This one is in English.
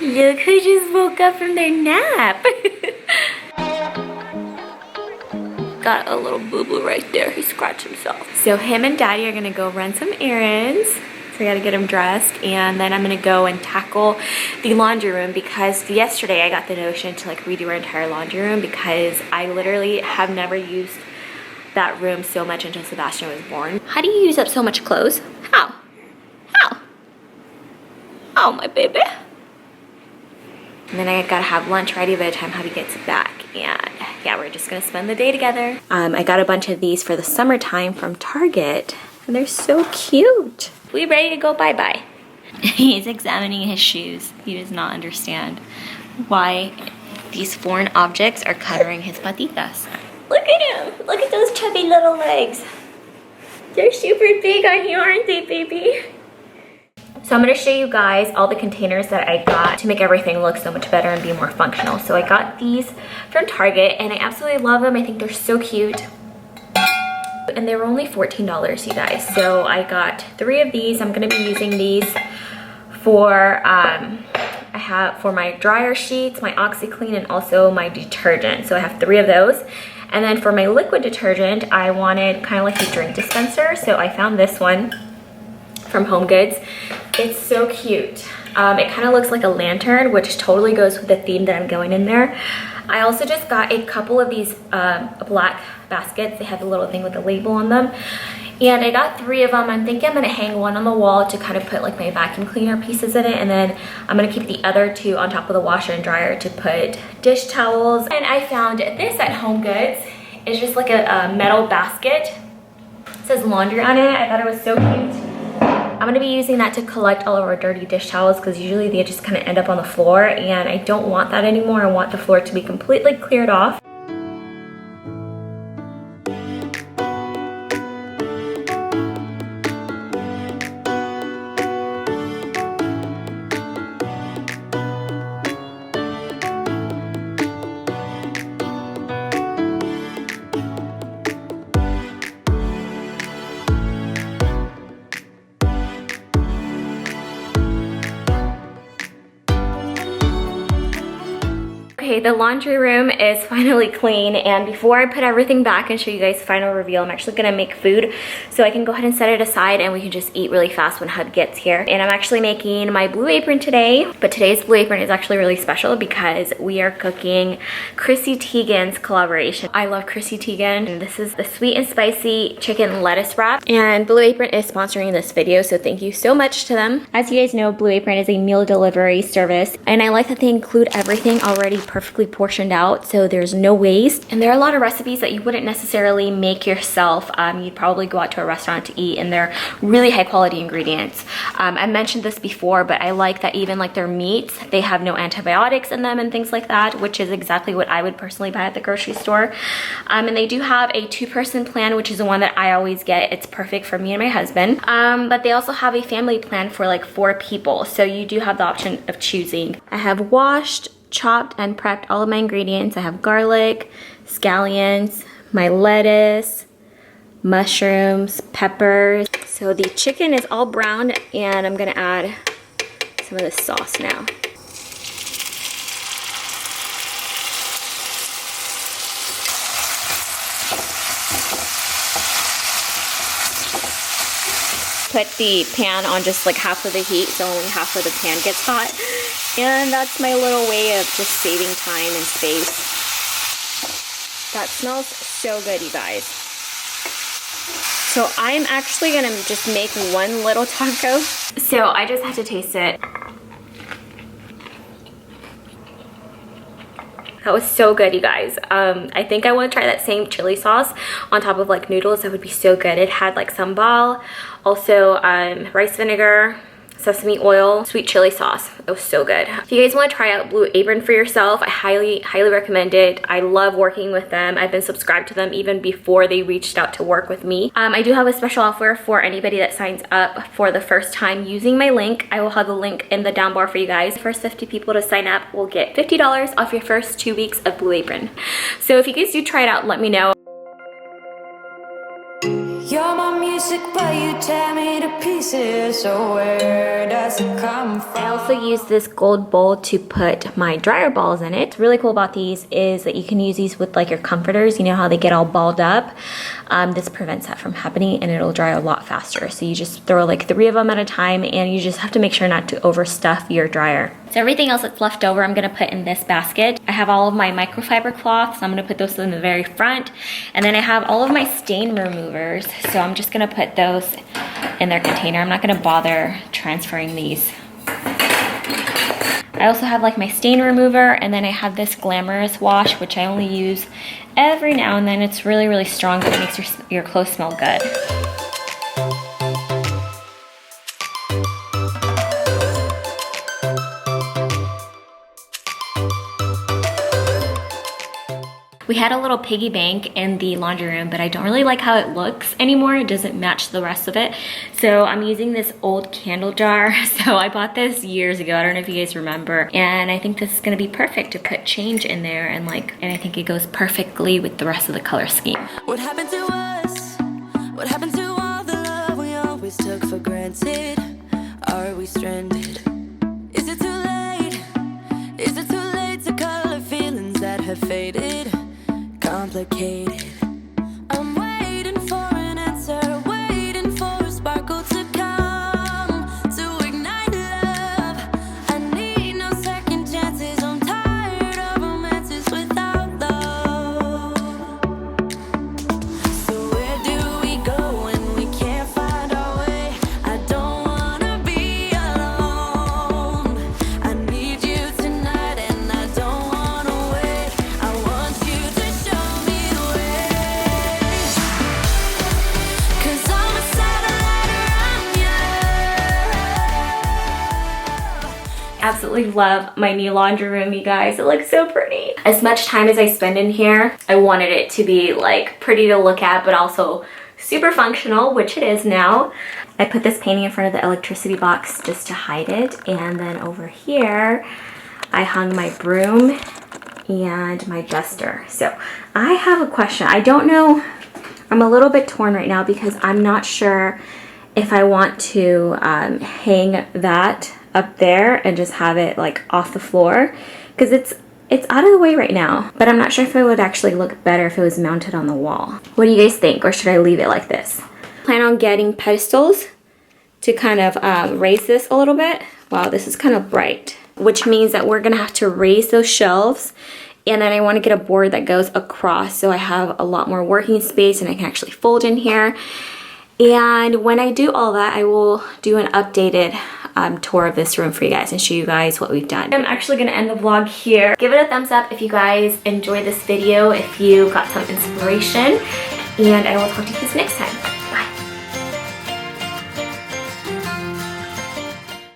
Look who just woke up from their nap. Got a little boo-boo right there. He scratched himself. So him and Daddy are gonna go run some errands. So I gotta get him dressed, and then I'm gonna go and tackle the laundry room because yesterday I got the notion to like redo our entire laundry room because I literally have never used that room so much until Sebastian was born. How do you use up so much clothes? How? How? Oh, my baby. And then I gotta have lunch ready by the time Hubby gets back. And yeah, we're just gonna spend the day together. I got a bunch of these for the summertime from Target. And they're so cute. We ready to go bye-bye? He's examining his shoes. He does not understand why these foreign objects are covering his patitas. Look at him. Look at those chubby little legs. They're super big on you, aren't they, baby? So I'm gonna show you guys all the containers that I got to make everything look so much better and be more functional. So I got these from Target and I absolutely love them. I think they're so cute. And they were only $14, you guys. So I got 3 of these. I'm gonna be using these for, I have for my dryer sheets, my OxyClean, and also my detergent. So I have 3 of those. And then for my liquid detergent, I wanted kind of like a drink dispenser. So I found this one from HomeGoods. It's so cute. It kind of looks like a lantern, which totally goes with the theme that I'm going in there. I also just got a couple of these black baskets. They have a little thing with a label on them. And I got 3 of them. I'm thinking I'm gonna hang one on the wall to kind of put like my vacuum cleaner pieces in it. And then I'm gonna keep the other 2 on top of the washer and dryer to put dish towels. And I found this at HomeGoods. It's just like a metal basket. It says laundry on it. I thought it was so cute. I'm gonna be using that to collect all of our dirty dish towels because usually they just kind of end up on the floor and I don't want that anymore. I want the floor to be completely cleared off. Okay, the laundry room is finally clean, and before I put everything back and show you guys the final reveal, I'm actually gonna make food so I can go ahead and set it aside and we can just eat really fast when Hub gets here. And I'm actually making my Blue Apron today, but today's Blue Apron is actually really special because we are cooking Chrissy Teigen's collaboration. I love Chrissy Teigen, and this is the sweet and spicy chicken lettuce wrap. And Blue Apron is sponsoring this video, so thank you so much to them. As you guys know, Blue Apron is a meal delivery service, and I like that they include everything already perfectly portioned out, so there's no waste. And there are a lot of recipes that you wouldn't necessarily make yourself. You'd probably go out to a restaurant to eat, and they're really high quality ingredients. I mentioned this before, but I like that even like their meats, they have no antibiotics in them and things like that, which is exactly what I would personally buy at the grocery store. And they do have a 2-person plan, which is the one that I always get. It's perfect for me and my husband. But they also have a family plan for like 4 people, so you do have the option of choosing. I have washed, chopped, and prepped all of my ingredients. I have garlic, scallions, my lettuce, mushrooms, peppers. So the chicken is all browned, and I'm gonna add some of this sauce now. Put the pan on just like half of the heat, so only half of the pan gets hot. And that's my little way of just saving time and space. That smells so good, you guys. So I'm actually gonna just make one little taco. So I just have to taste it. That was so good, you guys. I think I want to try that same chili sauce on top of like noodles. That would be so good. It had like sambal, also rice vinegar, sesame oil, sweet chili sauce. It was so good. If you guys want to try out Blue Apron for yourself, I highly recommend it. I love working with them. I've been subscribed to them even before they reached out to work with me. I do have a special offer for anybody that signs up for the first time using my link. I will have the link in the down bar for you guys. The first 50 people to sign up will get $50 off your first 2 weeks of Blue Apron. So if you guys do try it out, let me know. You're my music. but you tear me to pieces. So where does it come from? I also use this gold bowl to put my dryer balls in it. What's really cool about these is that you can use these with like your comforters. You know how they get all balled up? This prevents that from happening, and it'll dry a lot faster. So you just throw like 3 of them at a time, and you just have to make sure not to overstuff your dryer. So everything else that's left over, I'm gonna put in this basket. I have all of my microfiber cloths. I'm gonna put those in the very front. And then I have all of my stain removers. So I'm just gonna put those in their container. I'm not gonna bother transferring these. I also have like my stain remover, and then I have this glamorous wash, which I only use every now and then. It's really, really strong, but it makes your clothes smell good. We had a little piggy bank in the laundry room, but I don't really like how it looks anymore. It doesn't match the rest of it. So I'm using this old candle jar. So I bought this years ago. I don't know if you guys remember. And I think this is gonna be perfect to put change in there, and I think it goes perfectly with the rest of the color scheme. What happened to us? What happened to all the love we always took for granted? Are we stranded? Is it too late? Is it too late to color feelings that have faded? Complicated. I'm waiting for an answer, waiting for a sparkle to come to ignite love. I need no second chances. I'm tired of romances without love. So where do we go when we can't find our way? I don't wanna be alone. I need you tonight, and I don't wanna wait. I want you to show me the way. 'Cause I'm a satellite around you. Absolutely love my new laundry room, you guys. It looks so pretty. As much time as I spend in here, I wanted it to be like pretty to look at, but also super functional, which it is now. I put this painting in front of the electricity box just to hide it. And then over here, I hung my broom and my duster. So I have a question. I don't know, I'm a little bit torn right now because I'm not sure if I want to hang that up there and just have it like off the floor, because it's out of the way right now, but I'm not sure if it would actually look better if it was mounted on the wall. What do you guys think, or should I leave it like this? Plan on getting pedestals to kind of raise this a little bit. Wow, this is kind of bright, which means that we're gonna have to raise those shelves, and then I want to get a board that goes across so I have a lot more working space and I can actually fold in here. And when I do all that, I will do an updated tour of this room for you guys and show you guys what we've done. I'm actually gonna end the vlog here. Give it a thumbs up if you guys enjoyed this video, if you got some inspiration, and I will talk to you guys next time.